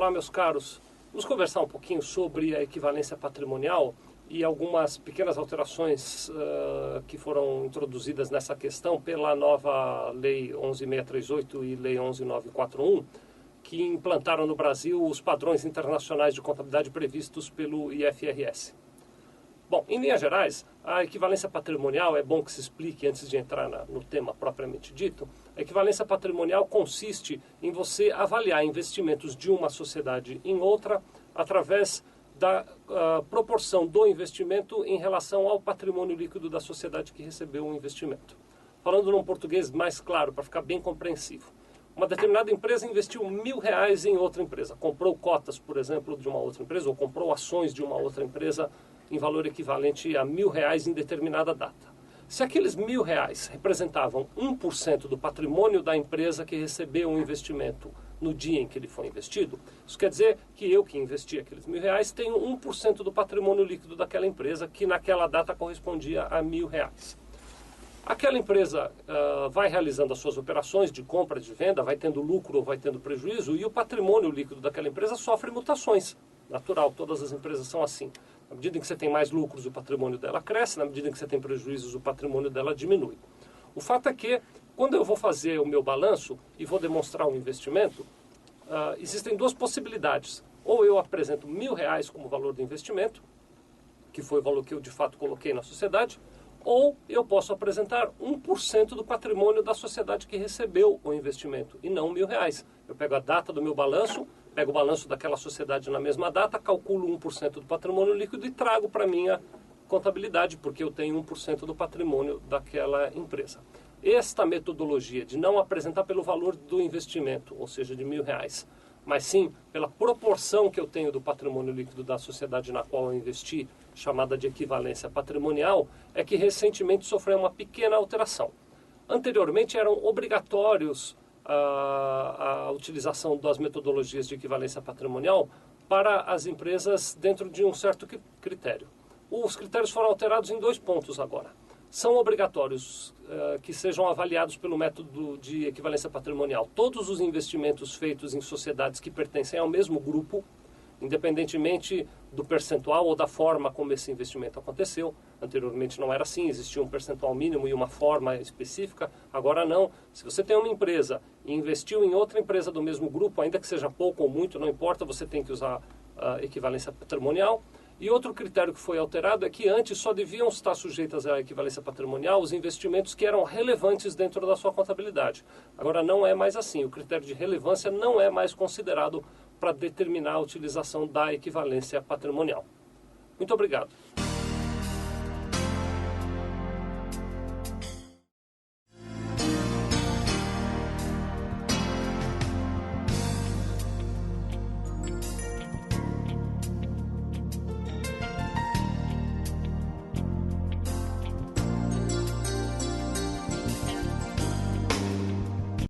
Olá, meus caros. Vamos conversar um pouquinho sobre a equivalência patrimonial e algumas pequenas alterações que foram introduzidas nessa questão pela nova Lei 11.638 e Lei 11.941, que implantaram no Brasil os padrões internacionais de contabilidade previstos pelo IFRS. Bom, em linhas gerais, a equivalência patrimonial, é bom que se explique antes de entrar no tema propriamente dito. A equivalência patrimonial consiste em você avaliar investimentos de uma sociedade em outra através da proporção do investimento em relação ao patrimônio líquido da sociedade que recebeu o investimento. Falando num português mais claro, para ficar bem compreensivo. Uma determinada empresa investiu R$1.000 em outra empresa. Comprou cotas, por exemplo, de uma outra empresa, ou comprou ações de uma outra empresa em valor equivalente a R$1.000 em determinada data. Se aqueles R$1.000 representavam 1% do patrimônio da empresa que recebeu o investimento no dia em que ele foi investido, isso quer dizer que eu que investi aqueles R$1.000 tenho 1% do patrimônio líquido daquela empresa que naquela data correspondia a R$1.000. Aquela empresa vai realizando as suas operações de compra, de venda, vai tendo lucro ou vai tendo prejuízo, e o patrimônio líquido daquela empresa sofre mutações. Natural, todas as empresas são assim. Na medida em que você tem mais lucros, o patrimônio dela cresce, na medida em que você tem prejuízos, o patrimônio dela diminui. O fato é que, quando eu vou fazer o meu balanço e vou demonstrar um investimento, existem duas possibilidades. Ou eu apresento R$1.000 como valor do investimento, que foi o valor que eu de fato coloquei na sociedade, ou eu posso apresentar 1% do patrimônio da sociedade que recebeu o investimento, e não R$1.000. Eu pego a data do meu balanço, pego o balanço daquela sociedade na mesma data, calculo 1% do patrimônio líquido e trago para a minha contabilidade, porque eu tenho 1% do patrimônio daquela empresa. Esta metodologia de não apresentar pelo valor do investimento, ou seja, de R$1.000, mas sim pela proporção que eu tenho do patrimônio líquido da sociedade na qual eu investi, chamada de equivalência patrimonial, é que recentemente sofreu uma pequena alteração. Anteriormente eram obrigatórios a utilização das metodologias de equivalência patrimonial para as empresas dentro de um certo critério. Os critérios foram alterados em 2 pontos agora. São obrigatórios que sejam avaliados pelo método de equivalência patrimonial todos os investimentos feitos em sociedades que pertencem ao mesmo grupo, independentemente do percentual ou da forma como esse investimento aconteceu. Anteriormente não era assim, existia um percentual mínimo e uma forma específica, agora não. Se você tem uma empresa e investiu em outra empresa do mesmo grupo, ainda que seja pouco ou muito, não importa, você tem que usar a equivalência patrimonial. E outro critério que foi alterado é que antes só deviam estar sujeitas à equivalência patrimonial os investimentos que eram relevantes dentro da sua contabilidade. Agora não é mais assim, o critério de relevância não é mais considerado para determinar a utilização da equivalência patrimonial. Muito obrigado.